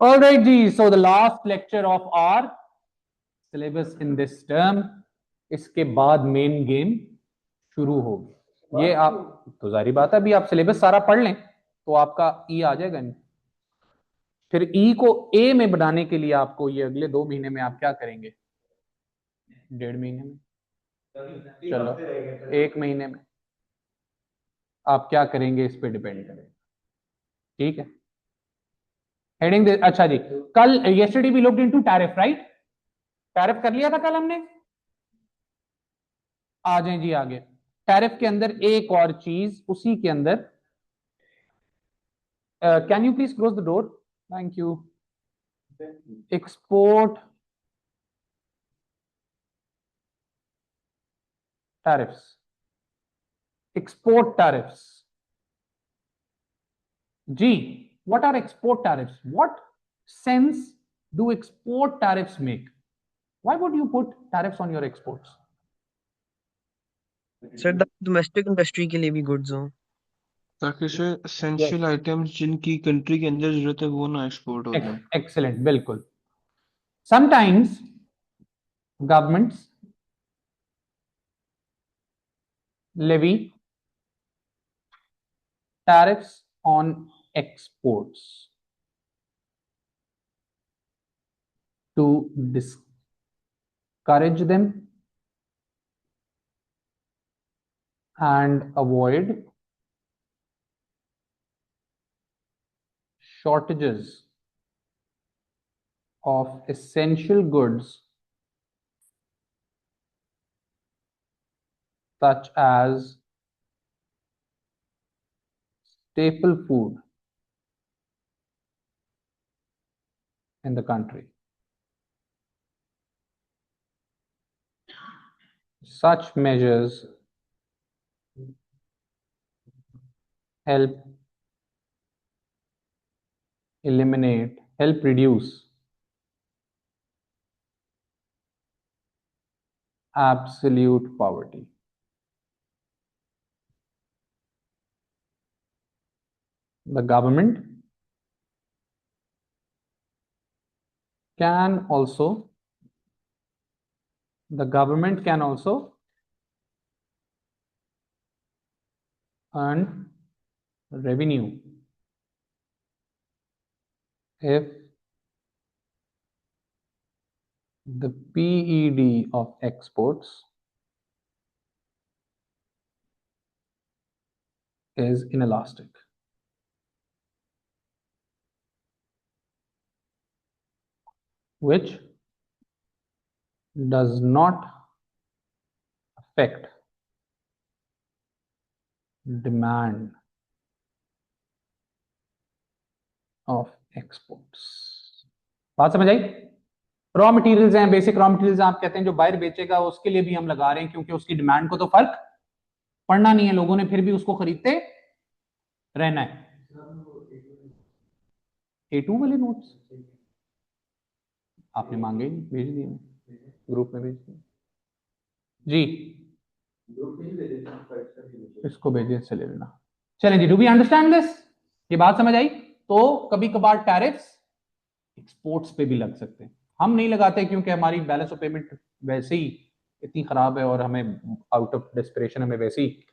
All right ji, so the last lecture of our syllabus in this term. इसके बाद main game शुरू होगी। ये आप तो जारी बात है, अभी आप सिलेबस सारा पढ़ लें तो आपका ई आ जाएगा नहीं। फिर ई को ए में बनाने के लिए आपको ये अगले 2 महीने में आप क्या करेंगे, 1.5 महीने में, चलो 1 महीने में आप क्या करेंगे इस पे डिपेंड करेगा। ठीक है, हेडिंग अच्छा जी, कल yesterday we looked into tariff, right? Tariff कर लिया था कल हमने। आ जाए जी आगे। टैरिफ के अंदर एक और चीज उसी के अंदर, can you please close the door, thank you. Export tariffs, export tariffs जी। What are export tariffs? What sense do export tariffs make? Why would you put tariffs on your exports? Sir domestic industry के लिए भी goods हो। ताकि sir essential items जिनकी country के अंदर जरूरत है वो ना एक्सपोर्ट हो जाए। एक्सेलेंट, बिल्कुल। Sometimes governments levy tariffs on exports to discourage them and avoid shortages of essential goods such as staple food in the country. Such measures help reduce absolute poverty. The government can also earn revenue if the PED of exports is inelastic. Which does not affect demand of exports. बात समझ आई? Raw materials हैं, basic raw materials आप कहते हैं जो बाहर बेचेगा उसके लिए भी हम लगा रहे हैं, क्योंकि उसकी डिमांड को तो फर्क पड़ना नहीं है, लोगों ने फिर भी उसको खरीदते रहना है। A2 वाले नोट्स आपने मांगे, भेज दिए, ग्रुप में भेज दिए जी, इसको भेजिए, इससे ले लेना। चलें जी, डू वी अंडरस्टैंड दिस? ये बात समझ आई? तो कभी कभार टैरिफ्स एक्सपोर्ट्स पे भी लग सकते हैं, हम नहीं लगाते क्योंकि हमारी बैलेंस ऑफ पेमेंट वैसे ही इतनी खराब है और हमें आउट ऑफ डेस्परेशन हमें वैसे ही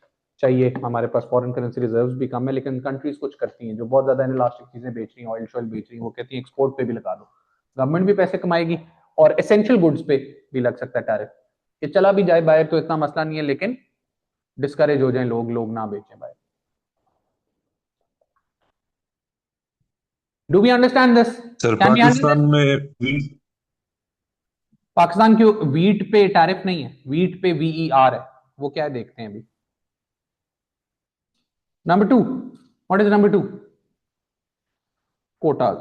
चाहिए, हमारे पास फॉरेन करेंसी रिजर्व्स भी कम है, लेकिन कंट्रीज कुछ करती हैं जो बहुत ज्यादा इनलास्टिक चीजें बेच रही हैं, ऑयल शॉयल बेच रही हैं, वो कहती हैं एक्सपोर्ट पे भी लगा दो, गवर्नमेंट भी पैसे कमाएगी और एसेंशियल गुड्स पे भी लग सकता है टैरिफ। ये चला भी जाए बाहर तो इतना मसला नहीं है, लेकिन डिस्करेज हो जाए लोग ना बेचें बाहर। Do we understand this? Sir Pakistan में पाकिस्तान की वीट पे टैरिफ नहीं है, वीट पे VER है, वो क्या है देखते हैं अभी। Number 2, what is number 2? Kota's.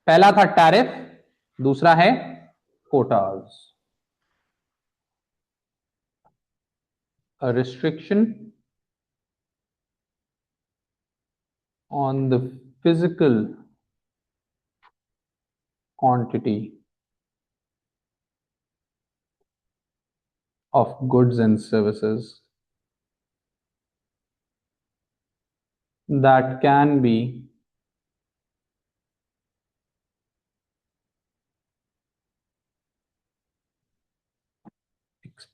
पहला था टैरिफ, दूसरा है Kota's. A restriction on the physical quantity of goods and services that can be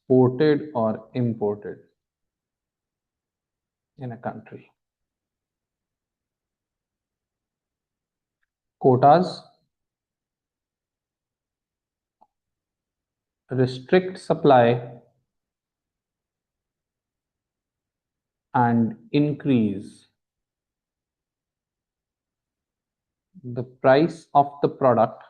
exported or imported in a country. Quotas restrict supply and increase the price of the product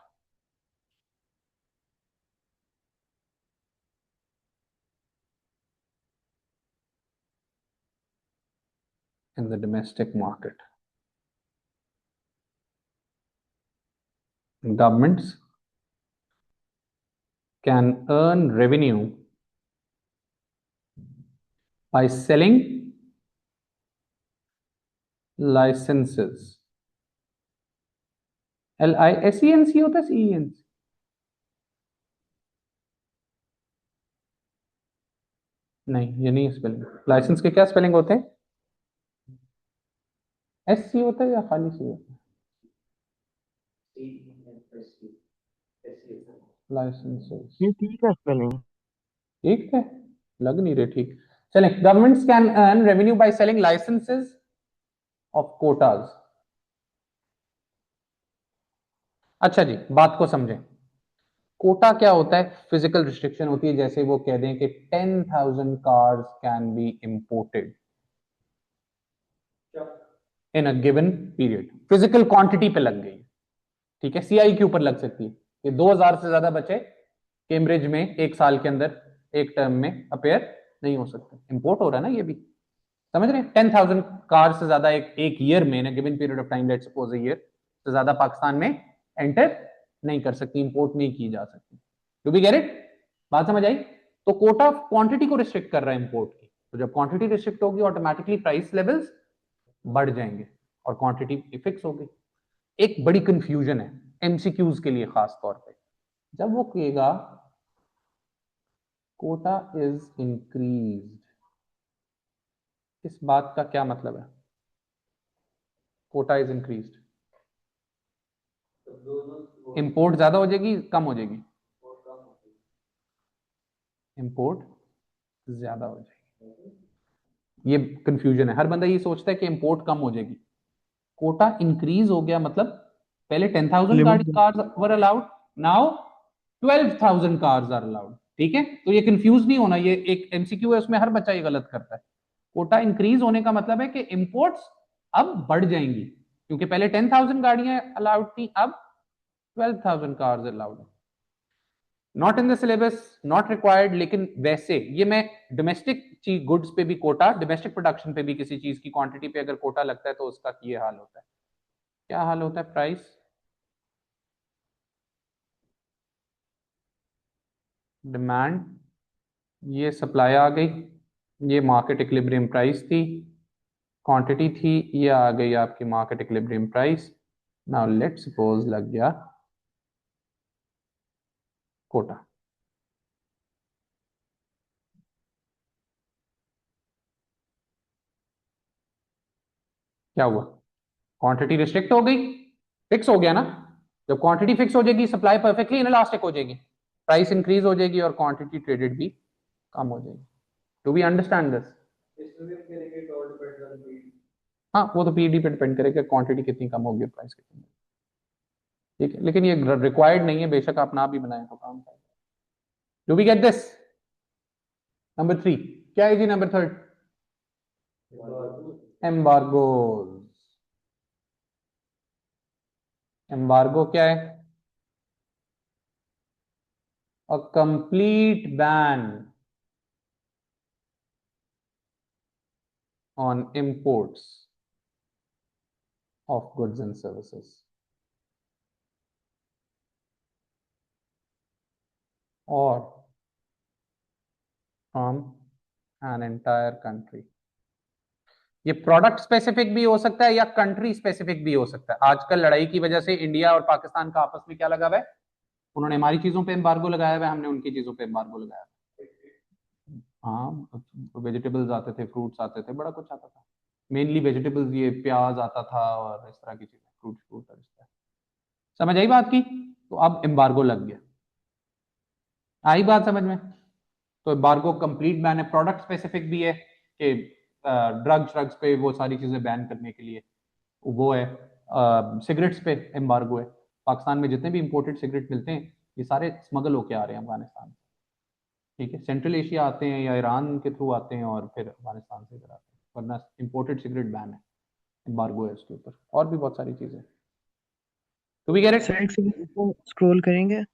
in the domestic market. Governments can earn revenue by selling licenses. LISENC होता है CENC? नहीं, ये नहीं spelling. Licence के क्या spelling होते हैं? SC होता है या खाली C होता है? लाइसेंसेस। ये ठीक है स्पेलिंग। ठीक है, लग नहीं रहे ठीक। चलें, governments can earn revenue by selling licences of quotas. अच्छा जी, बात को समझें। कोटा क्या होता है? फिजिकल रिस्ट्रिक्शन होती है, जैसे वो कह दें कि 10,000 cars can be imported in a given period. Physical quantity पे लग गई, ठीक है। CI के ऊपर लग सकती है कि 2,000 से ज्यादा बच्चे कैम्ब्रिज में एक साल के अंदर एक टर्म में अपेयर नहीं हो सकते। इंपोर्ट हो रहा है ना, ये भी समझ रहे हैं। 10,000 कार से ज्यादा एक ईयर में, in a given period of time, let's suppose a year, से ज्यादा पाकिस्तान में एंटर नहीं कर सकती, इंपोर्ट नहीं की जा सकती। Do we get it? बात समझ आई? तो कोटा क्वांटिटी को रिस्ट्रिक्ट कर रहा है इंपोर्ट की। तो जब क्वांटिटी रिस्ट्रिक्ट होगी, ऑटोमेटिकली प्राइस लेवल्स बढ़ जाएंगे और क्वांटिटी फिक्स होगी। एक बड़ी कंफ्यूजन है MCQs के लिए खास तौर पे, जब वो कहेगा कोटा इज इंक्रीज्ड, इस बात का क्या मतलब है? कोटा इज इंक्रीज्ड, इंपोर्ट ज्यादा हो जाएगी, कम हो जाएगी? इंपोर्ट ज्यादा हो जाएगी। ये कंफ्यूजन है, हर बंदा ये सोचता है कि इंपोर्ट कम हो जाएगी। कोटा इंक्रीज हो गया मतलब पहले 10,000 limit cars were allowed, now 12,000 cars are allowed. ठीक है, तो ये कंफ्यूज नहीं होना, ये एक MCQ है, उसमें हर बच्चा ये गलत करता है। कोटा इंक्रीज होने का मतलब है कि इंपोर्ट्स अब बढ़ जाएंगी, क्योंकि पहले 10,000 गाड़ियां अलाउड थी, अब 12,000 कार्स अलाउड है। Not in the syllabus, not required, लेकिन वैसे ये मैं डोमेस्टिक चीज गुड्स पे भी कोटा, डोमेस्टिक प्रोडक्शन पे भी किसी चीज की क्वांटिटी पे अगर कोटा लगता है तो उसका ये हाल होता है। क्या हाल होता है? प्राइस डिमांड, ये सप्लाई आ गई, ये मार्केट इक्विलिब्रियम प्राइस थी, क्वांटिटी थी, ये आ गई आपकी market equilibrium price. Now let suppose लग गया कोटा। क्या हुआ? क्वांटिटी रिस्ट्रिक्ट हो गई, फिक्स हो गया ना। जब क्वांटिटी फिक्स हो जाएगी, सप्लाई परफेक्टली इनलास्टिक हो जाएगी, प्राइस इंक्रीज हो जाएगी और क्वांटिटी ट्रेडेड भी कम हो जाएगी। Do we understand this? हाँ, वो तो पीडी पे डिपेंड करेगा, क्वांटिटी कितनी कम होगी, प्राइस कितनी। ठीक है, लेकिन ये रिक्वायर्ड नहीं है, बेशक आप ना भी बनाए तो काम करेगा। Do we get this? Number 3 क्या है जी? नंबर 3 एम्बार्गोज। एम्बार्गो क्या है? A complete ban on imports of goods and services or from an entire country। ये प्रोडक्ट स्पेसिफिक भी हो सकता है या कंट्री स्पेसिफिक भी हो सकता है। आजकल लड़ाई की वजह से इंडिया और पाकिस्तान का आपस में क्या लगा हुआ है? उन्होंने हमारी चीजों पे एम्बार्गो लगाया हुआ है, हमने उनकी चीजों पे एम्बार्गो लगाया हुआ है। हाँ, वेजिटेबल्स आते थे, फ्रूट्स आते थे, बड़ा कुछ आता था। मेनली वेजिटेबल्स, ये प्याज आता था और इस तरह की चीजें, फ्रूट फ्रूट और इस तरह। समझ आई बात की? तो अब एम्बार्गो लग गया। आई बात समझ में? तो एम्बार्गो कंप्लीट बैन है, प्रोडक्ट स्पेसिफिक भी है कि ड्रग्स पे वो सारी चीजें बैन करने के लिए वो है। सिगरेट्स पे एम्बार्गो है। पाकिस्तान में जितने भी इंपोर्टेड सिगरेट मिलते हैं ये सारे स्मगल होके आ रहे हैं अफगानिस्तान से, ठीक है। सेंट्रल एशिया आते हैं या ईरान के थ्रू आते हैं और फिर अफगानिस्तान से इधर आते हैं, वरना इंपोर्टेड सिगरेट बैन है, एम्बार्गो है उसके ऊपर, और भी बहुत सारी चीजें। Do we get it? Sir एक सेकंड स्क्रॉल करेंगे,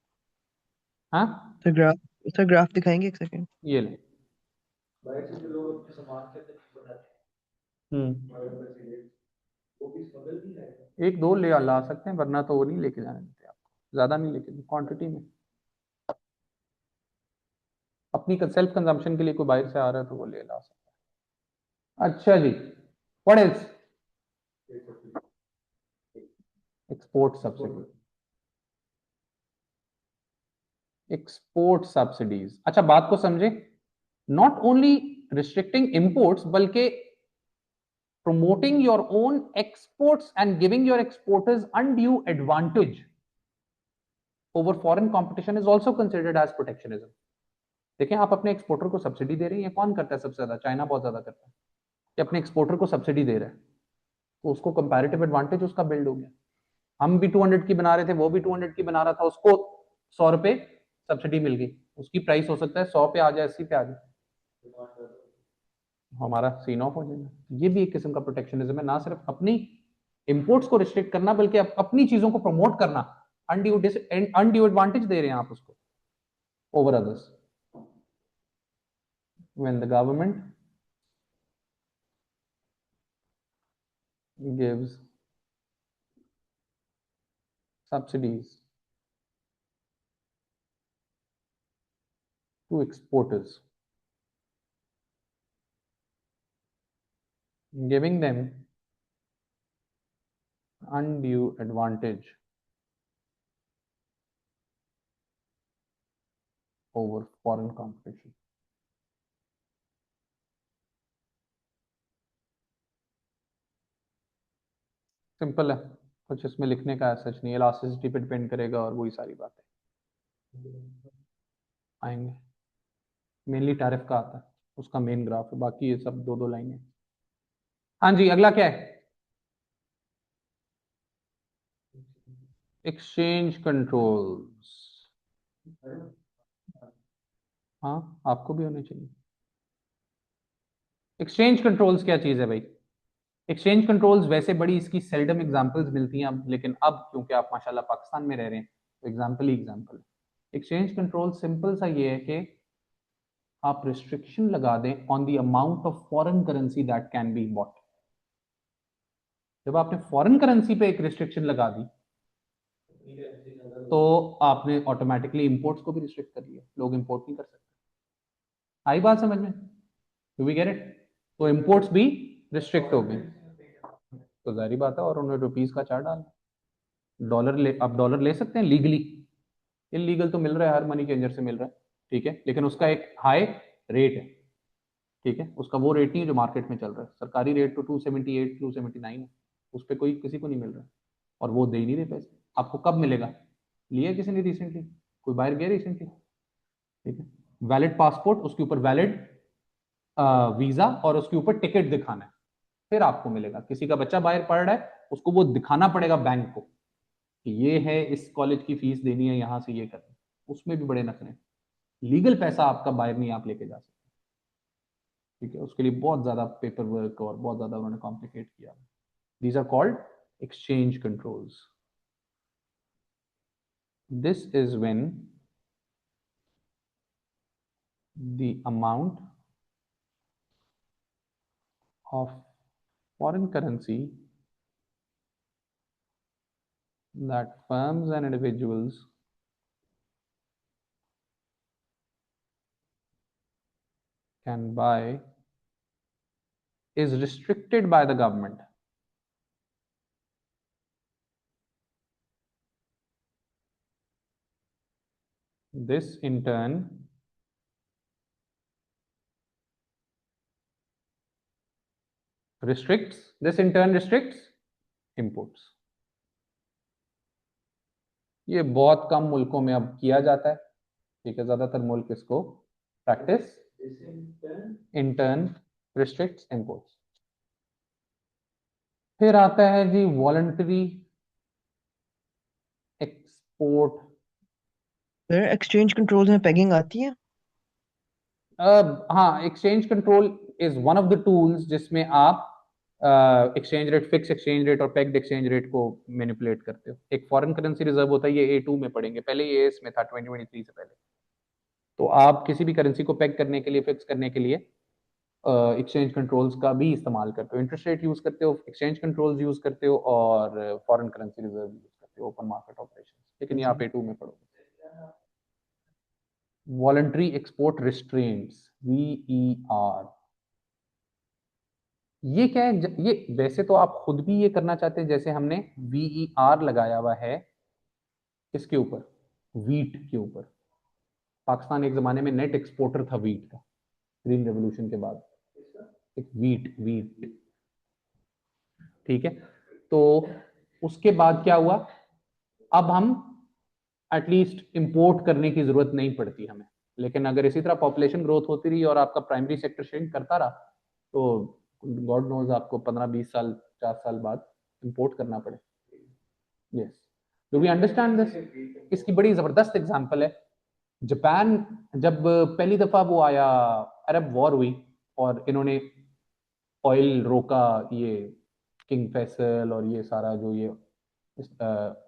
हाँ, सर ग्राफ दिखाएंगे एक सेकंड। ये ले। एक दो ले ला सकते हैं, वरना तो वो नहीं लेके जाने देते आपको, ज्यादा नहीं लेके, क्वांटिटी में। अपनी सेल्फ कंजम्पशन के लिए कोई बाहर से आ रहा है तो वो ले ला सकता है। अच्छा जी, what else? Export subsidy, export subsidies. अच्छा, बात को समझे। नॉट ओनली रिस्ट्रिक्टिंग इंपोर्ट्स, बल्कि promoting your own exports and giving your exporters undue advantage over foreign competition is also considered as protectionism. देखें, आप अपने एक्सपोर्टर को सब्सिडी दे रहे हैं, कौन करता है सबसे ज्यादा? चाइना बहुत ज्यादा करता है कि अपने एक्सपोर्टर को सब्सिडी दे रहा है, तो उसको कंपैरेटिव एडवांटेज उसका बिल्ड हो गया। हम भी 200 की बना रहे थे, वो भी 200 की बना रहा था, उसको 100 रुपए सब्सिडी मिल गई, उसकी प्राइस हो सकता है 100 पे आ जाए, 80 पे आ जाए, हमारा सीन ऑफ हो जाएगा। ये भी एक किस्म का प्रोटेक्शनिज्म है, ना सिर्फ अपनी इंपोर्ट्स को रिस्ट्रिक्ट करना बल्कि अपनी चीजों को प्रमोट करना। अनड्यू एडवांटेज दे रहे हैं आप उसको over others. When the government gives subsidies to exporters, giving them undue advantage over foreign competition. Simple है, कुछ इसमें लिखने का सच नहीं, इलास्टिसिटी पे डिपेंड करेगा और वही सारी बातें आएंगे। मेनली टैरिफ का आता है, उसका मेन ग्राफ है, बाकी ये सब दो दो लाइनें। हाँ जी, अगला क्या है? Exchange controls. हाँ, आपको भी होने चाहिए। एक्सचेंज कंट्रोल्स क्या चीज है भाई? एक्सचेंज कंट्रोल्स वैसे बड़ी इसकी सेल्डम एग्जांपल्स मिलती हैं अब, लेकिन अब क्योंकि आप माशाल्लाह पाकिस्तान में रह रहे हैं तो एग्जांपल ही एग्जांपल है। एक्सचेंज कंट्रोल सिंपल सा ये है कि आप रिस्ट्रिक्शन लगा दें on the amount of foreign currency that can be bought. जब आपने फॉरेन करेंसी पे एक रिस्ट्रिक्शन लगा दी तो आपने ऑटोमेटिकली इंपोर्ट्स को भी रिस्ट्रिक्ट कर लिया, लोग इंपोर्ट नहीं कर सकते। आई बात समझ में? Do we get it? तो इंपोर्ट्स भी रिस्ट्रिक्ट हो गए, तो जाहिर बात है, और उन्होंने रुपीस का चार्ट डाला। डॉलर ले, आप डॉलर ले सकते हैं लीगली, इलीगल तो मिल रहा है, हर मनी चेंजर से मिल रहा है, ठीक है, लेकिन उसका एक हाई रेट है, ठीक है, उसका वो रेट नहीं है जो मार्केट में चल रहा है। सरकारी रेट तो 278 279 है, उस पर कोई किसी को नहीं मिल रहा है, और वो दे ही नहीं रहे पैसे। आपको कब मिलेगा? लिया किसी ने रिसेंटली? कोई बाहर गया रिसेंटली? ठीक है, वैलिड पासपोर्ट, उसके ऊपर वैलिड वीजा और उसके ऊपर टिकट दिखाना है, फिर आपको मिलेगा। किसी का बच्चा बाहर पढ़ रहा है, उसको वो दिखाना पड़ेगा बैंक को कि ये है, इस कॉलेज की फीस देनी है, यहां से ये करना है। उसमें भी बड़े नखरे। लीगल पैसा आपका बाहर नहीं आप लेके जा सकते, ठीक है, उसके लिए बहुत ज्यादा पेपर वर्क और बहुत ज्यादा उन्होंने कॉम्प्लिकेट किया। These are called exchange controls. This is when the amount of foreign currency that firms and individuals can buy is restricted by the government. This in turn restricts imports. ये बहुत कम मुल्कों में अब किया जाता है, ठीक है, ज्यादातर मुल्क इसको practice in turn restricts imports. फिर आता है जी voluntary export. Sir exchange controls में पैगिंग आती है? हाँ, exchange control is one of the tools जिसमें आप exchange rate, fix exchange rate और पेग्ड एक्सचेंज रेट को मैनिपुलेट करते हो। एक फॉरेन करेंसी रिजर्व होता है, ये A2 में पढ़ेंगे, पहले ये AS में था 2023 से पहले। तो आप किसी भी करेंसी को पेग करने के लिए, फिक्स करने के लिए एक्सचेंज कंट्रोल्स का भी इस्तेमाल करते हो। इंटरेस्ट रेट यूज करते हो, एक्सचेंज कंट्रोल्स यूज करते हो और फॉरेन करेंसी रिजर्व यूज करते हो, ओपन मार्केट ऑपरेशन। लेकिन ये आप A2 में पढ़ोगे। वॉलंटरी एक्सपोर्ट रिस्ट्रेंट्स, VER, ये क्या है? ये वैसे तो आप खुद भी ये करना चाहते हैं, जैसे हमने VER लगाया हुआ है किसके ऊपर? वीट के ऊपर। पाकिस्तान एक जमाने में नेट एक्सपोर्टर था वीट का, ग्रीन रेवोल्यूशन के बाद। एक वीट वीट ठीक है। तो उसके बाद क्या हुआ? अब हम एटलीस्ट इंपोर्ट करने की जरूरत नहीं पड़ती हमें। लेकिन अगर इसी तरह पॉपुलेशन ग्रोथ होती रही और आपका प्राइमरी सेक्टर श्रिंक करता रहा, तो गॉड नोज आपको 15-20 साल, 50 साल बाद इंपोर्ट करना पड़े। Yes, do we understand this? इसकी बड़ी जबरदस्त एग्जांपल है जापान। जब पहली दफा वो आया, अरब वॉर हुई और इन्होंने ऑयल रोका, ये किंग फैसल और ये सारा जो ये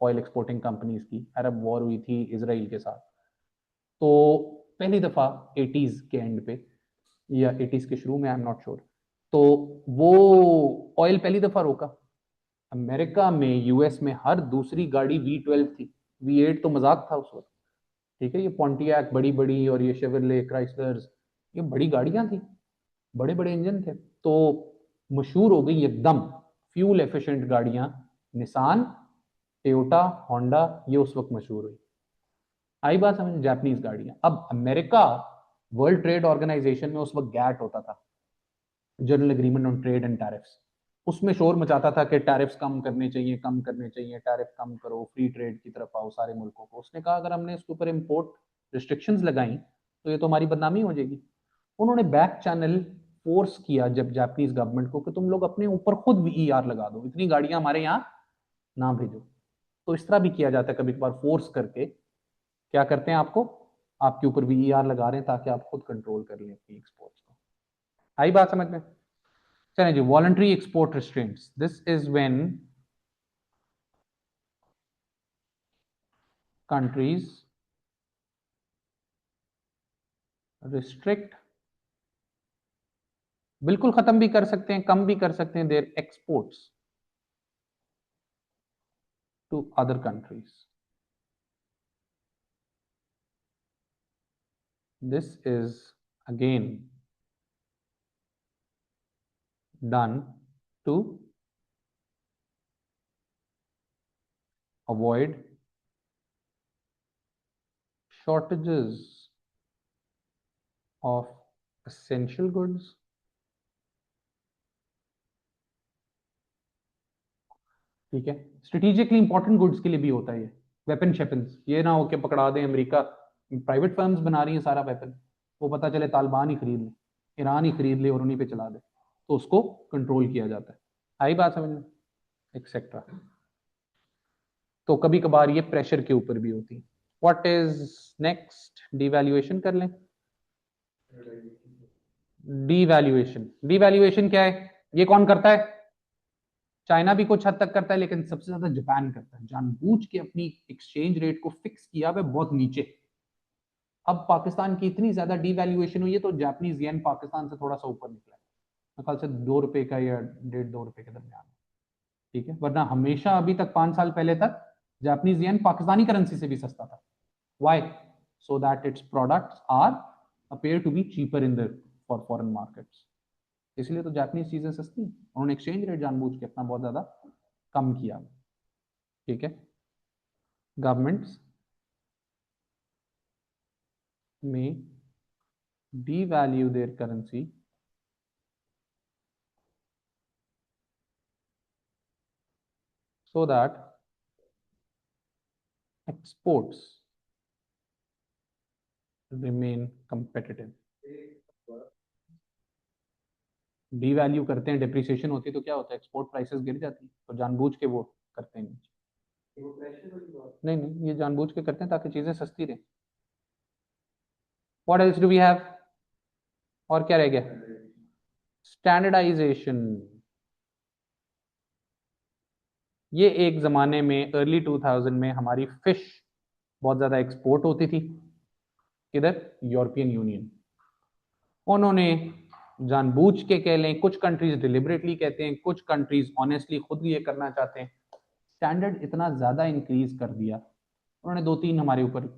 ऑयल एक्सपोर्टिंग कंपनीज की अरब वॉर हुई थी इसराइल के साथ। तो पहली दफा 80s के एंड पे या 80s के शुरू में, आई एम नॉट श्योर, तो वो ऑयल पहली दफा रोका। अमेरिका में, यूएस में हर दूसरी गाड़ी V12 थी। V8 तो मजाक था उस वक्त, ठीक है। ये पॉन्टियाक बड़ी बड़ी और ये शेवरले क्राइसलर्स, ये बड़ी गाड़ियां थी, बड़े बड़े इंजन थे। तो मशहूर हो गई एकदम फ्यूल एफिशिएंट गाड़ियां, निसान, टोयोटा, होंडा, ये उस वक्त मशहूर हुई। आई बात समझ? जापानीज गाड़ियां। अब अमेरिका वर्ल्ड ट्रेड ऑर्गेनाइजेशन में उस वक्त गैट होता था, general agreement on trade and tariffs. उसमें शोर मचाता था कि टैरिफ्स कम करने चाहिए, कम करने चाहिए, टैरिफ कम करो, फ्री ट्रेड की तरफ आओ सारे मुल्कों को। उसने कहा अगर हमने इसके ऊपर इंपोर्ट रिस्ट्रिक्शंस लगाई तो ये तो हमारी बदनामी हो जाएगी। उन्होंने बैक चैनल फोर्स किया जब जापानीज गवर्नमेंट को कि तुम लोग अपने ऊपर खुद VER लगा दो, इतनी गाड़ियां हमारे यहाँ ना भेजो। तो इस तरह भी किया जाता है कभी कभार, फोर्स करके क्या करते हैं, आपको आपके ऊपर VER लगा रहे हैं ताकि आप खुद कंट्रोल कर लें अपनी एक्सपोर्ट्स को। आई बात समझ में? चलें जी, voluntary export restraints, this is when countries restrict, बिल्कुल खत्म भी कर सकते हैं, कम भी कर सकते हैं, their exports to other countries. This is again done to avoid shortages of essential goods, ठीक है। स्ट्रेटेजिकली इंपॉर्टेंट गुड्स के लिए भी होता है ये। वेपन शेपन्स, ये ना हो कि पकड़ा दें अमेरिका, प्राइवेट फर्म्स बना रही हैं सारा वेपन, वो पता चले तालिबान ही खरीद ले, ईरान ही खरीद ले और उन्हीं पे चला दे, तो उसको कंट्रोल किया जाता है। आई बात समझ में? एक्सेट्रा। तो कभी कभार ये प्रेशर के ऊपर भी होती है। What is next? डिवैल्यूएशन कर लें। डिवैल्यूएशन, डिवैल्यूएशन क्या है? ये कौन करता है? चाइना भी कुछ हद तक करता है, लेकिन सबसे ज्यादा जापान करता है। जानबूझ के अपनी एक्सचेंज रेट को फिक्स किया हुआ बहुत नीचे। अब पाकिस्तान की इतनी ज्यादा डिवैल्यूएशन हुई है तो जापानीज येन पाकिस्तान से थोड़ा सा ऊपर निकला है, मेरे ख्याल से 2 रुपए का या 1.5-2 रुपए के दरमियान, ठीक है। वरना हमेशा अभी तक 5 साल पहले तक जापानीज येन पाकिस्तानी करेंसी से भी सस्ता था। Why? So that its products are appear to be cheaper in the for foreign markets. इसलिए तो जापानीज चीजें सस्ती, उन्होंने एक्सचेंज रेट जानबूझ के अपना बहुत ज्यादा कम किया, ठीक है। गवर्नमेंट्स में devalue their currency so that exports remain competitive. D value करते हैं, डिप्रिसिएशन होती है तो क्या होता है, एक्सपोर्ट प्राइसेस गिर जाती है, तो जानबूझ के वो करते हैं नीचे। नहीं नहीं, ये जानबूझ के करते हैं ताकि चीजें सस्ती रहें। What else do we have, और क्या रह गया, स्टैंडर्डाइजेशन। ये एक जमाने में अर्ली 2000 में हमारी फिश बहुत ज्यादा एक्सपोर्ट होती थी, किधर, यूरोपियन यूनियन। उन्होंने जानबूझ के कह लें, कुछ कंट्रीज डिलिबरेटली कहते हैं, कुछ कंट्रीज ऑनेस्टली खुद ये करना चाहते हैं, स्टैंडर्ड इतना ज्यादा इंक्रीज कर दिया। उन्होंने दो तीन हमारे ऊपर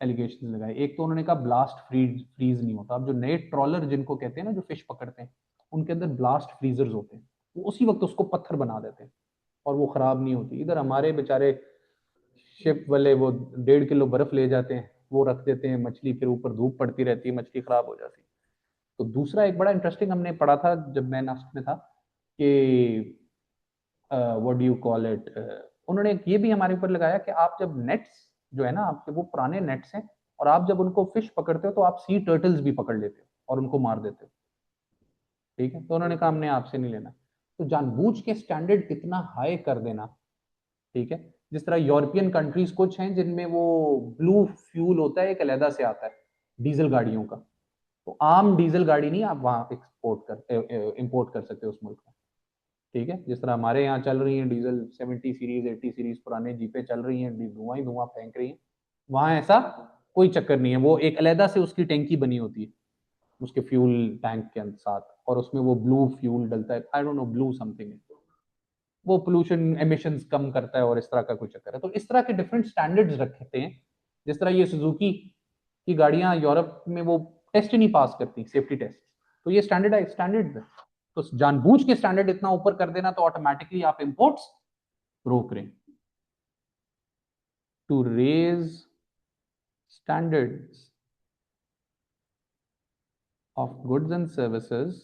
एलिगेशन लगाए। एक तो उन्होंने कहा ब्लास्ट फ्रीज नहीं होता। अब जो नए ट्रॉलर जिनको कहते हैं ना, जो फिश पकड़ते हैं, उनके अंदर ब्लास्ट फ्रीजर्स होते हैं, वो उसी वक्त उसको पत्थर बना देते हैं और वो खराब नहीं होती। इधर हमारे बेचारे शिप वाले वो 1.5 किलो बर्फ ले जाते हैं, वो रख देते हैं मछली, फिर ऊपर धूप पड़ती रहती है, मछली खराब हो जाती है। तो दूसरा एक बड़ा इंटरेस्टिंग हमने पढ़ा था जब मैं नास्ट में था, कि what do you call it, उन्होंने ये भी हमारे ऊपर लगाया कि आप जब नेट्स जो है ना आपके, वो पुराने नेट्स हैं, और आप जब उनको फिश पकड़ते हो तो आप सी टर्टल्स भी पकड़ लेते हो और उनको मार देते हो। ठीक है, तो उन्होंने कहा हमने आपसे नहीं लेना। तो जानबूझ के स्टैंडर्ड इतना हाई कर देना, ठीक है। जिस तरह यूरोपियन कंट्रीज कुछ हैं जिनमें वो ब्लू फ्यूल होता है, एक अलहदा से आता है डीजल गाड़ियों का, तो आम डीजल गाड़ी नहीं आप वहां एक्सपोर्ट कर इंपोर्ट कर सकते हो उस मुल्क में। ठीक है, जिस तरह हमारे यहाँ चल रही है डीजल 70 सीरीज 80 सीरीज पुराने जीपे चल रही हैं, धुआं ही धुआं फेंक रही हैं, वहां ऐसा कोई चक्कर नहीं है। वो एक अलहदा से उसकी टैंकी बनी होती है उसके फ्यूल टैंक के साथ, और उसमें वो ब्लू फ्यूल डलता है, I don't know blue something है, वो पोल्यूशन एमिशंस कम करता है और इस तरह का कोई चक्कर है। तो इस तरह के डिफरेंट स्टैंडर्ड्स रखते हैं। जिस तरह ये सुजुकी की गाड़ियां यूरोप में वो टेस्ट नहीं पास करती, सेफ्टी टेस्ट, तो ये स्टैंडर्ड है। तो जानबूझ के स्टैंडर्ड इतना ऊपर कर देना तो ऑटोमेटिकली आप इंपोर्ट्स रोक रहे हैं। To raise standards of goods and services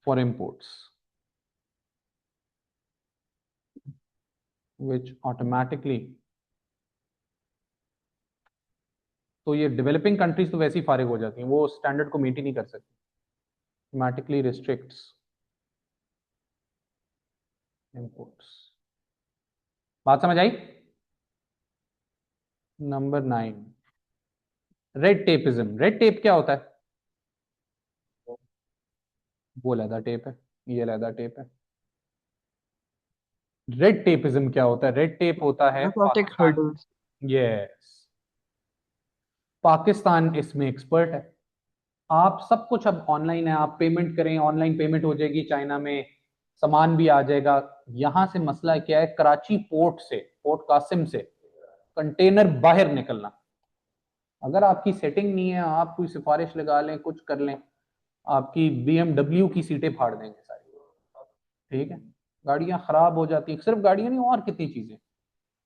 for imports which automatically, तो ये डेवलपिंग कंट्रीज तो वैसे ही फारिग हो जाती हैं, वो स्टैंडर्ड को मीट ही नहीं कर सकती, ऑटोमेटिकली रिस्ट्रिक्ट्स इंपोर्ट्स। बात समझ आई। Number 9, red tapism. Red tape क्या होता है, वो लैदा टेप है, ये लैदा टेप है। रेड टेपिज्म क्या होता है, रेड टेप होता है Bureaucratic Pakistan, hurdles. Yes, Pakistan इसमें एक्सपर्ट है। आप सब कुछ अब ऑनलाइन है, आप पेमेंट करें, ऑनलाइन पेमेंट हो जाएगी, चाइना में सामान भी आ जाएगा। यहां से मसला क्या है, कराची पोर्ट से, पोर्ट कासिम से कंटेनर बाहर निकलना, अगर आपकी सेटिंग नहीं है, आप कोई सिफारिश लगा लें, कुछ कर लें, आपकी BMW की सीटें फाड़ देंगे सारी। ठीक है, गाड़ियां खराब हो जाती हैं, सिर्फ गाड़ियां नहीं और कितनी चीजें,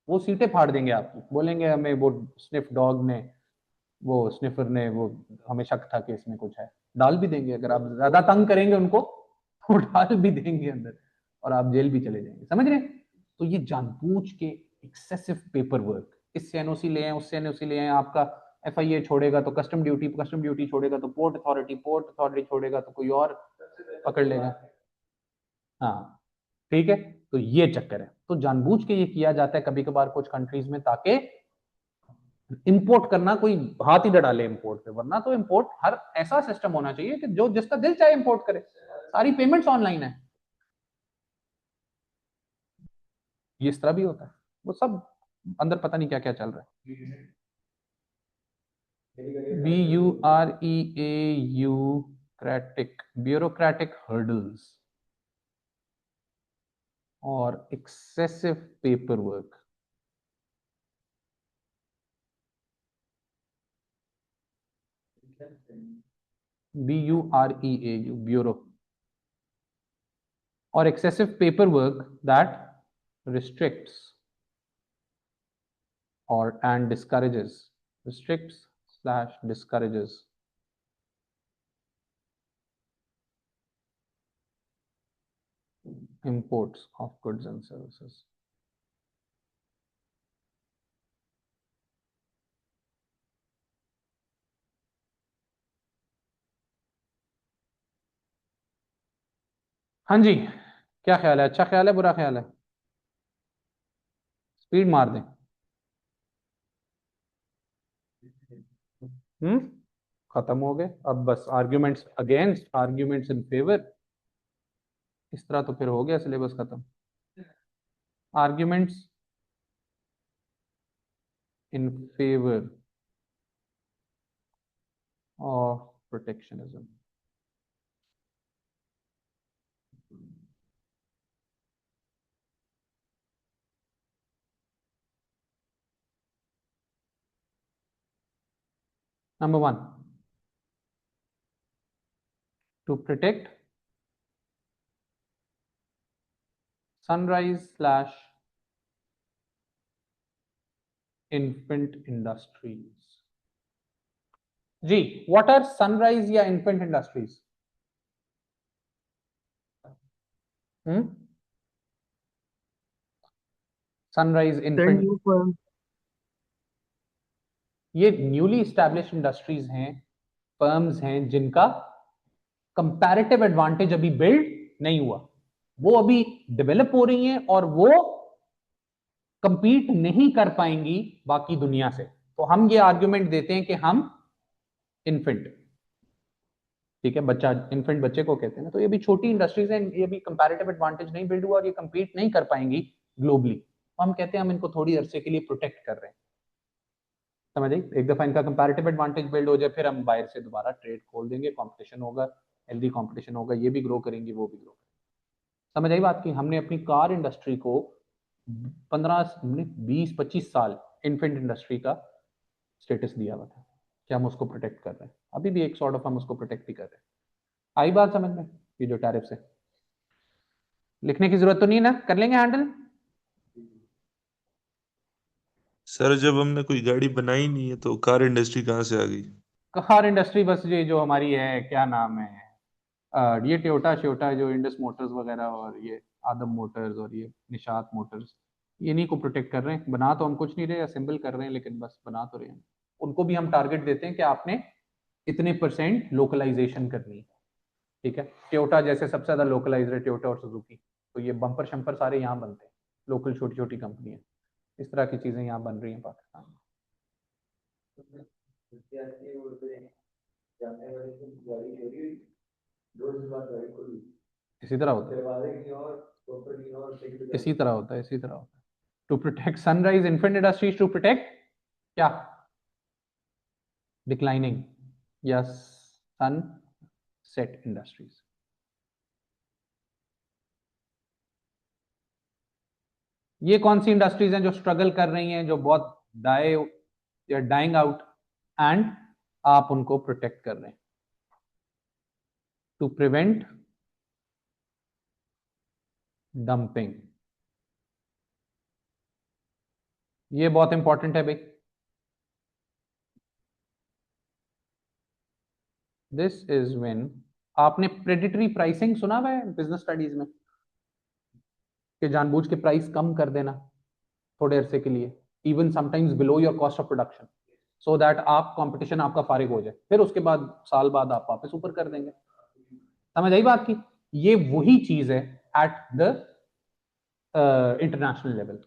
वो सीटें फाड़ देंगे आपकी, बोलेंगे हमें वो स्निफ डॉग ने, वो स्निफर ने, वो हमें शक था कि इसमें कुछ है, डाल भी देंगे। अगर आप ज्यादा तंग करेंगे उनको, वो डाल भी देंगे अंदर और आप जेल भी चले जाएंगे, समझ रहे हैं। तो ये जानबूझ के एक्सेसिव पेपर वर्क, इससे एनओसी ले आए, उससे एनओसी ले आए, आपका FIA छोड़ेगा तो कस्टम ड्यूटी छोड़ेगा तो पोर्ट अथॉरिटी छोड़ेगा तो कोई और पकड़ लेगा। हाँ, ठीक है, तो ये चक्कर है। तो जानबूझ के ये किया जाता है कभी कभार कुछ कंट्रीज में, ताकि इंपोर्ट करना कोई हाथ ही न डाले इंपोर्ट पे, वरना तो इंपोर्ट हर ऐसा सिस्टम होना चाहिए कि जो जिसका दिल चाहे इंपोर्ट करे, सारी पेमेंट्स ऑनलाइन है। ये इस तरह भी होता है, वो सब अंदर पता नहीं क्या क्या चल रहा है। ब्यूरोक्रेटिक, ब्यूरोक्रेटिक हर्डल्स और excessive paper work. BUREAU, bureau, or excessive paperwork that restricts or and discourages, restricts slash discourages imports of goods and services. हाँ जी, क्या ख्याल है? अच्छा ख्याल है, बुरा ख्याल है? स्पीड मार दें? खत्म हो गए अब, बस arguments against, arguments in favour. इस तरह तो फिर हो गया सिलेबस खत्म। Arguments in favour of protectionism. Number one, to protect sunrise slash infant industries. जी, व्हाट आर सनराइज या infant industries? Sunrise Sir, infant, new firm. ये न्यूली स्टैब्लिश्ड इंडस्ट्रीज हैं, फर्म्स हैं जिनका कंपैरेटिव एडवांटेज अभी बिल्ड नहीं हुआ, वो अभी डेवलप हो रही हैं और वो कंपीट नहीं कर पाएंगी बाकी दुनिया से। तो हम ये आर्ग्यूमेंट देते हैं कि हम इन्फेंट, ठीक है, बच्चा, इन्फेंट बच्चे को कहते हैं ना, तो ये भी छोटी इंडस्ट्रीज हैं, ये भी कंपैरेटिव एडवांटेज नहीं बिल्ड हुआ और ये कंपीट नहीं कर पाएंगी ग्लोबली, तो हम कहते हैं हम इनको थोड़ी अरसे के लिए प्रोटेक्ट कर रहे हैं। समझ आई? एक दफा इनका कंपैरेटिव एडवांटेज बिल्ड हो जाए, फिर हम बाहर से दोबारा ट्रेड खोल देंगे, कंपटीशन होगा, हेल्दी कंपटीशन होगा, ये भी ग्रो करेंगी, वो भी ग्रो करेंगे। समझ आई बात की? हमने अपनी कार इंडस्ट्री को 15 20 25 साल इन्फेंट इंडस्ट्री का स्टेटस दिया हुआ था कि हम उसको प्रोटेक्ट कर रहे हैं, अभी भी एक सॉर्ट ऑफ हम उसको प्रोटेक्ट ही कर रहे हैं। आई बात समझ में? ये जो टैरिफ है, लिखने की जरूरत तो नहीं है ना, कर लेंगे हैंडल। सर जब हमने कोई गाड़ी बनाई नहीं है तो कार इंडस्ट्री कहाँ से आ गई? कार इंडस्ट्री बस ये जो हमारी है, क्या नाम है, ये टोयोटा श्योटा जो इंडस मोटर्स वगैरह और ये आदम मोटर्स और ये निशात मोटर्स, इन्हीं को प्रोटेक्ट कर रहे हैं। बना तो हम कुछ नहीं रहे, असेंबल कर रहे हैं, लेकिन बस बना तो रहे हैं। उनको भी हम टारगेट देते हैं कि आपने इतने % लोकलाइजेशन करनी है, ठीक है। टोयोटा जैसे सबसे ज्यादा लोकलाइज है, टोयोटा और सुजुकी, तो ये बम्पर शंपर सारे यहाँ बनते हैं, लोकल छोटी छोटी कंपनी है, इस तरह की चीजें यहाँ बन रही हैं पाकिस्तान में। इसी तरह होता है, इसी तरह होता है, इसी तरह होता है। To protect sunrise infant industries, to protect क्या? डिक्लाइनिंग या सन सेट इंडस्ट्रीज। ये कौन सी इंडस्ट्रीज हैं जो स्ट्रगल कर रही हैं, जो बहुत डाई या डाइंग आउट, एंड आप उनको प्रोटेक्ट कर रहे हैं टू प्रिवेंट डंपिंग। ये बहुत इंपॉर्टेंट है भाई। दिस इज व्हेन, आपने प्रेडिटरी प्राइसिंग सुना हुआ है बिजनेस स्टडीज में, कि जानबूझ के प्राइस कम कर देना थोड़े अरसे के लिए, even sometimes below your cost of production, so that आप कंपटीशन आपका फारिग हो जाए, फिर उसके बाद साल बाद आप वापस ऊपर कर देंगे। समझ आई बात की? ये वही चीज है एट द इंटरनेशनल लेवल।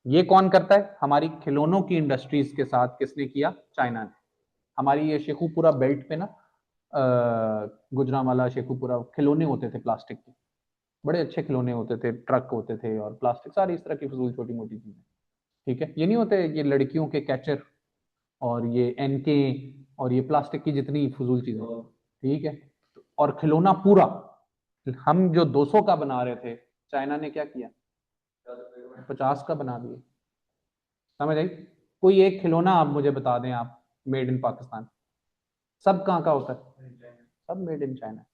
ये कौन करता है? हमारी खिलौनों की इंडस्ट्रीज के साथ किसने किया? चाइना ने। हमारी ये शेखुपुरा बेल्ट पे ना, गुजरांवाला शेखुपुरा, खिलौने होते थे प्लास्टिक के, बड़े अच्छे खिलौने होते थे, ट्रक होते थे और प्लास्टिक, सारी इस तरह की फजूल छोटी मोटी चीजें, ठीक है। ये नहीं होते ये लड़कियों के कैचर और ये एनके और ये प्लास्टिक की जितनी फजूल चीजें, ठीक है। और खिलौना पूरा, हम जो 200 का बना रहे थे, चाइना ने क्या किया? 50 का बना दिया। समझ आई? कोई एक खिलौना आप मुझे बता दें, आप मेड इन पाकिस्तान, सब कहाँ का होता है? सब मेड इन चाइना।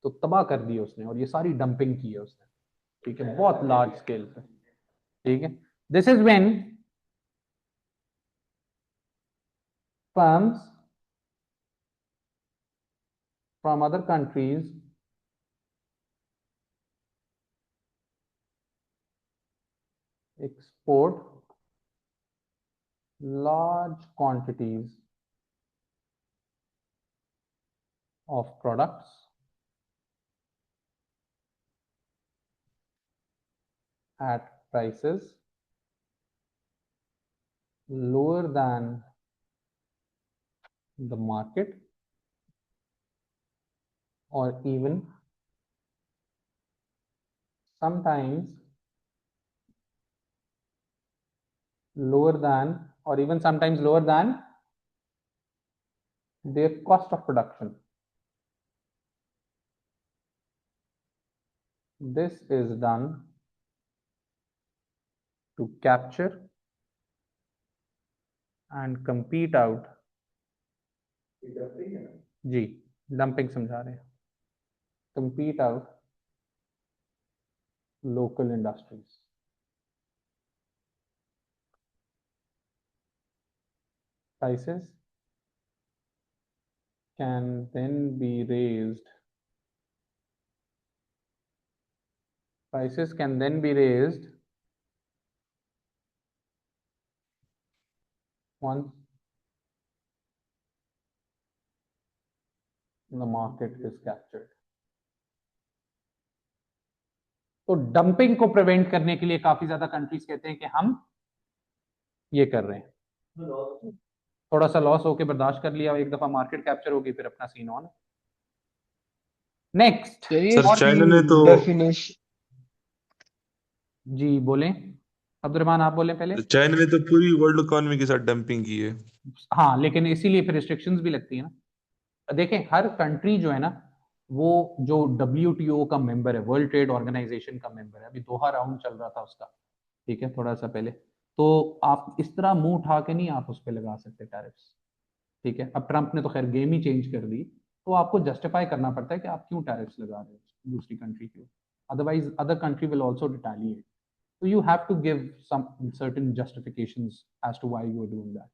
तो तबाह कर दिए उसने, और ये सारी डंपिंग की है उसने, ठीक है, बहुत लार्ज स्केल पे, ठीक है। This is when firms from other countries export large quantities of products at prices lower than the market or even sometimes lower than or even sometimes lower than their cost of production. This is done to capture and compete out. जी dumping समझा रहे हैं. Compete out local industries. Prices can then be raised. Prices can then be raised once the market is captured. तो dumping को prevent करने के लिए काफी ज्यादा कंट्रीज कहते हैं कि हम ये कर रहे हैं. थोड़ा सा लॉस होके बर्दाश्त कर लिया, एक दफा मार्केट कैप्चर होगी फिर अपना सीन ऑन. नेक्स्ट. सर चाइना ने तो डेफिनेशन जी बोलें अब्दुलरहमान, आप बोलें पहले. चाइना ने तो पूरी वर्ल्ड इकोनॉमी के साथ डंपिंग की है. हाँ लेकिन इसीलिए फिर रिस्ट्रिक्शंस भी लगती है ना. देखें हर कंट्री जो है ना वो जो WTO का मेंबर है, वर्ल्ड ट्रेड ऑर्गेनाइजेशन का मेंबर है, अभी दोहा राउंड चल रहा था उसका, ठीक है, थोड़ा सा पहले. तो आप इस तरह मुंह उठा के नहीं आप उस पर लगा सकते टैरिफ्स, ठीक है. अब ट्रंप ने तो खैर गेम ही चेंज कर दी, तो आपको जस्टिफाई करना पड़ता है कि आप क्यों टैरिफ्स लगा रहे हो दूसरी कंट्री के, otherwise other country will also retaliate. So you have to give some certain justifications as to why you are doing that.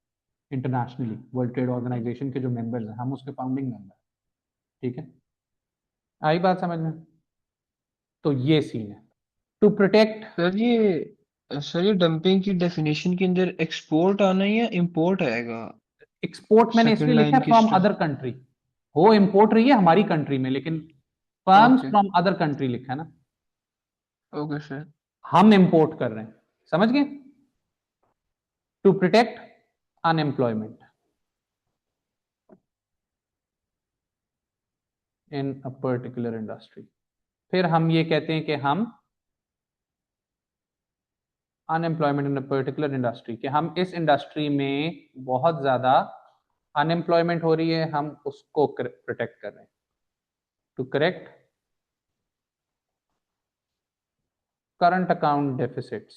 Internationally, World Trade Organization के जो members हैं, हम उसके founding member हैं, ठीक है. आई बात समझ में? तो ये सीन है. To protect, सर ये डंपिंग की डेफिनेशन के अंदर एक्सपोर्ट आना है या इंपोर्ट आएगा? export मैंने सेकंड इसलिए लिखा लाइन है की from other country. वो import रही है हमारी कंट्री में, लेकिन firms okay from other country लिखा है ना, ओके सर. हम import कर रहे हैं. समझ गए? To protect unemployment in a particular industry. फिर हम ये कहते हैं कि हम unemployment in a particular industry, कि हम इस इंडस्ट्री में बहुत ज्यादा अनएम्प्लॉयमेंट हो रही है, हम उसको प्रोटेक्ट कर रहे हैं. To correct current account deficits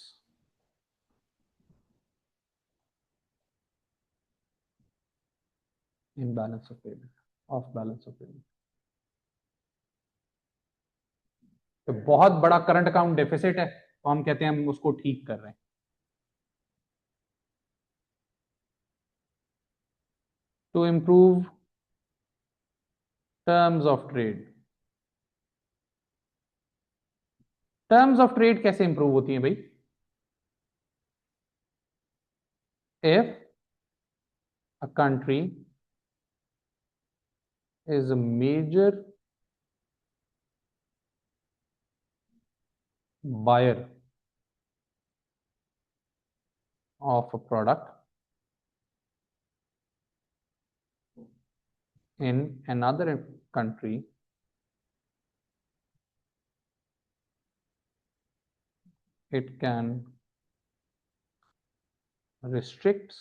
in balance of payment, of balance of payment. तो बहुत बड़ा करंट अकाउंट डेफिसिट है तो हम कहते हैं हम उसको ठीक कर रहे हैं. To improve terms of trade. Terms of trade कैसे इंप्रूव होती हैं भाई? If a country is a major buyer of a product in another country, it can restrict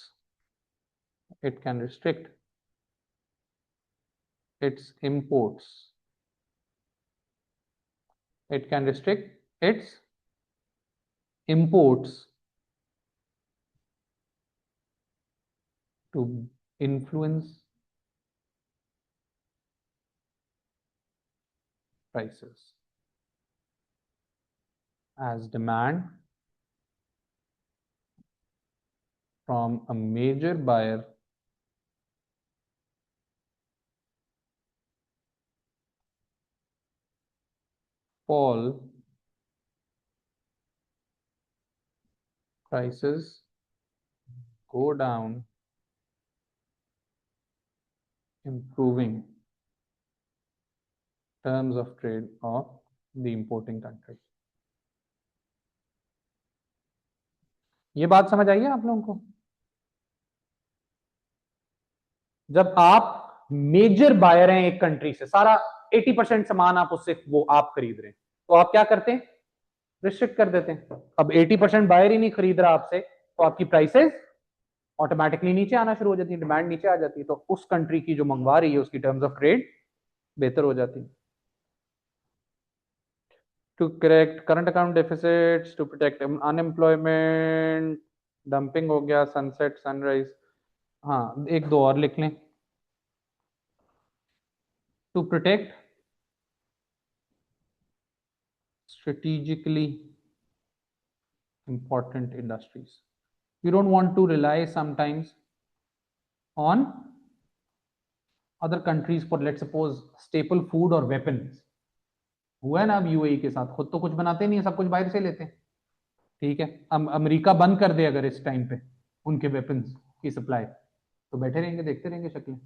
its imports. It can restrict its imports to influence prices as demand from a major buyer fall, prices go down, improving terms of trade of the importing country. ये बात समझ आई है आप लोगों को? जब आप major buyer हैं एक कंट्री से, सारा 80% सामान आप उससे वो आप खरीद रहे हैं, तो आप क्या करते हैं? रिस्ट्रिक्ट कर देते हैं। अब 80% बायर ही नहीं खरीद रहा आपसे, तो आपकी प्राइसेस ऑटोमेटिकली नीचे आना शुरू हो जाती है, डिमांड नीचे आ जाती है, तो उस कंट्री की जो मंगवा रही है उसकी टर्म्स ऑफ ट्रेड बेहतर हो जाती है। To correct current account deficits, to protect unemployment, dumping हो गया, सनसेट सनराइज। हाँ, एक दो और लिख लें। To protect strategically important industries. You don't want to rely sometimes on other countries for, let's suppose, staple food or weapons. हुआ है ना अब यूएई के साथ, खुद तो कुछ बनाते नहीं है, सब कुछ बाहर से लेते हैं। ठीक है, अमेरिका बंद कर दे अगर इस टाइम पे उनके वेपन्स की सप्लाई, तो बैठे रहेंगे देखते रहेंगे शक्लें।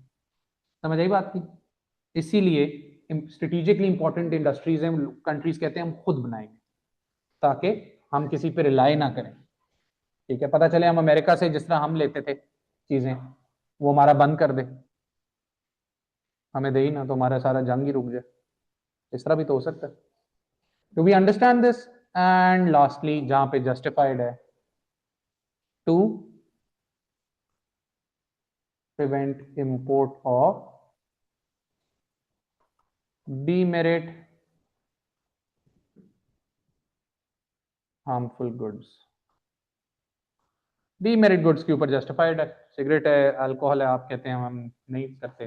समझ आई बात की? इसीलिए स्ट्रेटेजिकली इंपॉर्टेंट इंडस्ट्रीज हैं, कंट्रीज कहते हैं हम खुद बनाएंगे ताकि हम किसी पे रिलाई ना करें। ठीक है, पता चले हम अमेरिका से जिस तरह हम लेते थे चीजें, वो हमारा बंद कर दे, हमें दे ही ना, तो हमारा सारा जंग ही रुक जाए। इस तरह भी तो हो सकता है। Do we understand this? And lastly जहां पे जस्टिफाइड है, to prevent import of demerit harmful goods. Demerit goods के ऊपर जस्टिफाइड है, सिगरेट है, अल्कोहल है, आप कहते हैं हम नहीं करते,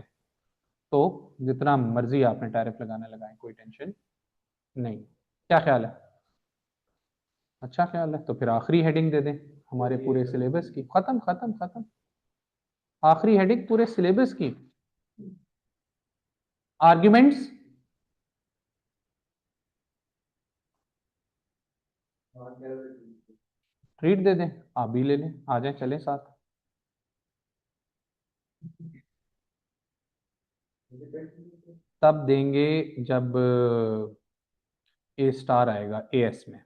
तो जितना मर्जी आपने टैरिफ लगाने लगाए, कोई टेंशन नहीं। क्या ख्याल है? अच्छा ख्याल है, तो फिर आखिरी हेडिंग दे दें हमारे पूरे सिलेबस की। खत्म खत्म खत्म, आखिरी हेडिंग पूरे सिलेबस की। आर्ग्यूमेंट्स, ट्रीट दे दें, आप भी ले लें, आ जाए चलें साथ। तब देंगे जब ए स्टार आएगा एएस में।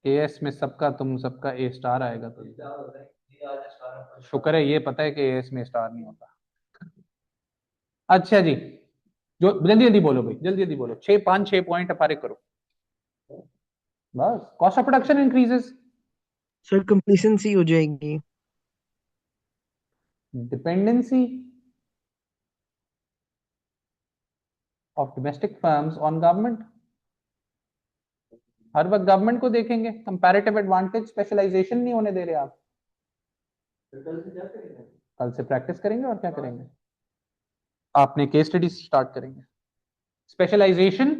एएस में सबका, तुम सबका ए स्टार आएगा तो शुक्र है, ये पता है कि एएस में स्टार नहीं होता। अच्छा जी, जो जल्दी जल्दी बोलो भाई, जल्दी जल्दी बोलो, 5-6 पॉइंट अपारे करो बस। Cost of production increases, sir complacency हो जाएगी। Dependency of domestic firms on government. हर वक्त गवर्नमेंट को देखेंगे, कंपैरेटिव एडवांटेज, स्पेशलाइजेशन नहीं होने दे रहे आप। कल से प्रैक्टिस करेंगे और क्या करेंगे, आपने केस स्टडी स्टार्ट करेंगे। स्पेशलाइजेशन,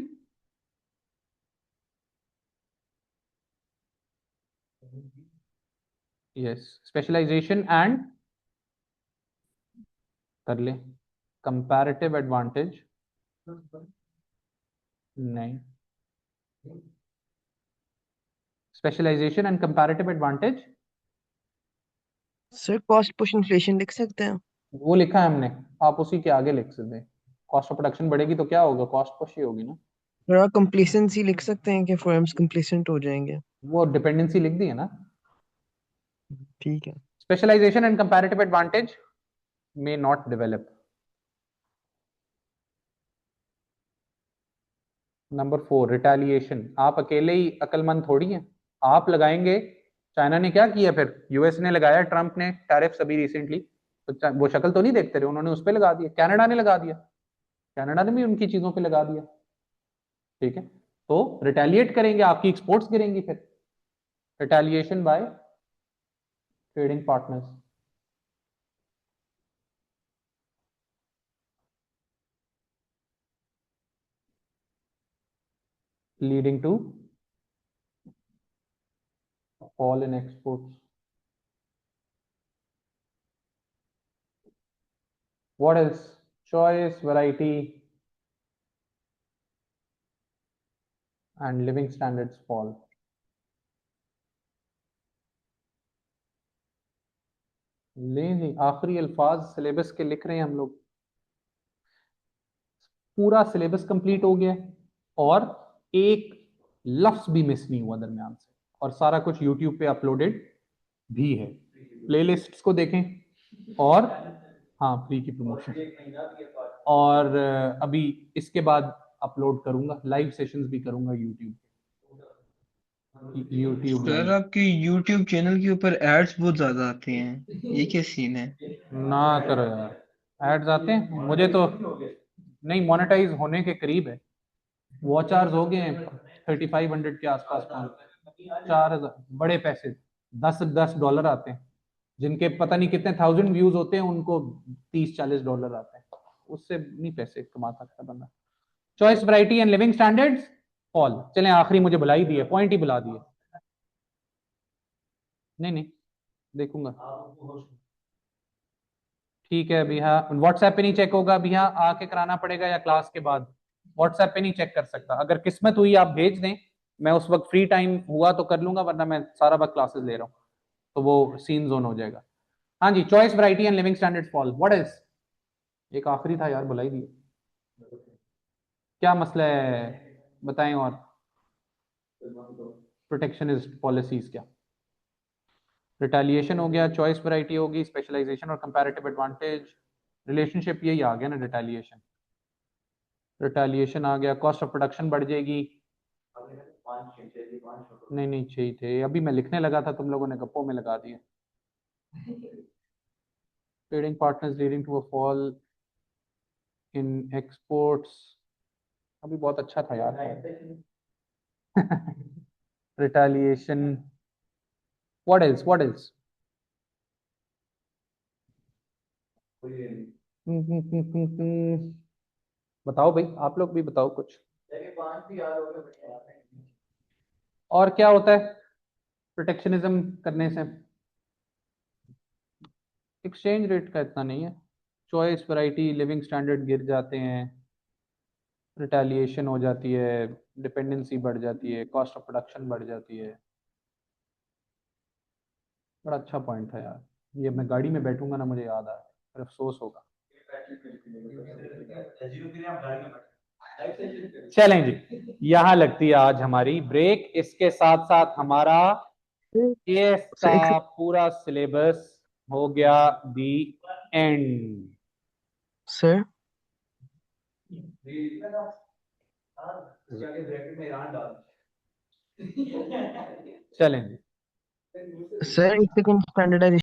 यस, स्पेशलाइजेशन एंड कर ले, कंपैरेटिव एडवांटेज नहीं, specialisation and comparative advantage sir cost push inflation लिख सकते हैं। वो लिखा है हमने, आप उसी के आगे लिख सकते हैं। कॉस्ट ऑफ प्रोडक्शन बढ़ेगी तो क्या होगा, कॉस्ट पुश ही होगी ना। थोड़ा कंप्लीसेंसी लिख सकते हैं कि फर्म्स कंप्लीसेंट हो जाएंगे। वो डिपेंडेंसी लिख दी है ना। ठीक है। Specialisation and comparative advantage may not develop. Number 4, retaliation. आप अकेले ही अक्लमंद थोड़ी हैं, आप लगाएंगे। चाइना ने क्या किया फिर, यूएस ने लगाया, ट्रंप ने टैरिफ अभी रिसेंटली, तो वो शक्ल तो नहीं देखते रहे, उन्होंने उस पर लगा दिया, कनाडा ने लगा दिया, कनाडा ने भी उनकी चीजों पे लगा दिया। ठीक है, तो रिटेलिएट करेंगे, आपकी एक्सपोर्ट्स गिरेंगी फिर। Retaliation by trading partners, leading to fall in exports. What else? Choice, variety, and living standards fall. ले जी, आखिरी अल्फाज सिलेबस के लिख रहे हैं हम लोग। पूरा सिलेबस कंप्लीट हो गया और एक लफ्ज भी मिस नहीं हुआ दरमियान से, और सारा कुछ यूट्यूब पे अपलोडेड भी है। प्लेलिस्ट्स को देखें, और हाँ, फ्री की प्रमोशन। और अभी इसके बाद अपलोड करूंगा, लाइव सेशंस भी करूंगा यूट्यूब सर लाइव। आपके YouTube चैनल के ऊपर एड्स बहुत ज्यादा आते हैं, ये क्या सीन है? ना करो यार, एड्स आते हैं मुझे तो नहीं, मोनेटाइज होने के करीब है। वॉच आवर्स हो गए हैं 3500 के आसपास पहुंच, 4000 बड़े पैसे, $10 आते हैं। जिनके पता नहीं कितने 1000 व्यूज होते हैं, उनको $30-40 आते हैं। उससे नहीं पैसे कमा सकता बंदा। Choice, variety and living standards fall. चलें, आखिरी मुझे बुला ही दिए, पॉइंट ही बुला दिए। नहीं देखूंगा, ठीक है भैया। व्हाट्सएप पे नहीं चेक होगा भैया, आके कराना पड़ेगा या क्लास के बाद? व्हाट्सएप पे नहीं चेक कर सकता, अगर किस्मत हुई आप भेज दें, मैं उस वक्त फ्री टाइम हुआ तो कर लूंगा, वरना मैं सारा वक्त क्लासेस ले रहा हूँ, तो वो सीन जोन हो जाएगा। हाँ जी, choice, variety and living standards fall. What is, एक आखिरी था यार, बुलाई दिए। क्या मसला है बताएं। और प्रोटेक्शनिस्ट पॉलिसीज क्या? रिटेलिएशन हो गया, चॉइस वैरायटी होगी, स्पेशलाइजेशन और कंपैरेटिव एडवांटेज, रिलेशनशिप यही आ गया ना। रिटेलिएशन आ गया, कॉस्ट ऑफ प्रोडक्शन बढ़ जाएगी। नहीं चाहिए थे, अभी मैं लिखने लगा था, तुम लोगों ने गप्पों में लगा दिया। Trading partners leading to a fall in exports, अभी बहुत अच्छा था यार। रिटेलिएशन, व्हाट एल्स बताओ भाई, आप लोग भी बताओ कुछ। और क्या होता है प्रोटेक्शनिज्म करने से? एक्सचेंज रेट का इतना नहीं है, चॉइस, वैरायटी, लिविंग स्टैंडर्ड गिर जाते हैं, रिटेलिएशन हो जाती है, डिपेंडेंसी बढ़ जाती है, कॉस्ट ऑफ प्रोडक्शन बढ़ जाती है। बड़ा अच्छा पॉइंट था यार, ये मैं गाड़ी में बैठूंगा ना, मुझे याद आया, फिर अफसोस होगा। चलें जी, यहाँ लगती है आज हमारी ब्रेक। इसके साथ साथ हमारा एएस सर का पूरा सिलेबस हो गया दी एंड। सर चलें जी। सर एक सेकंड, स्टैंडर्डाइजेशन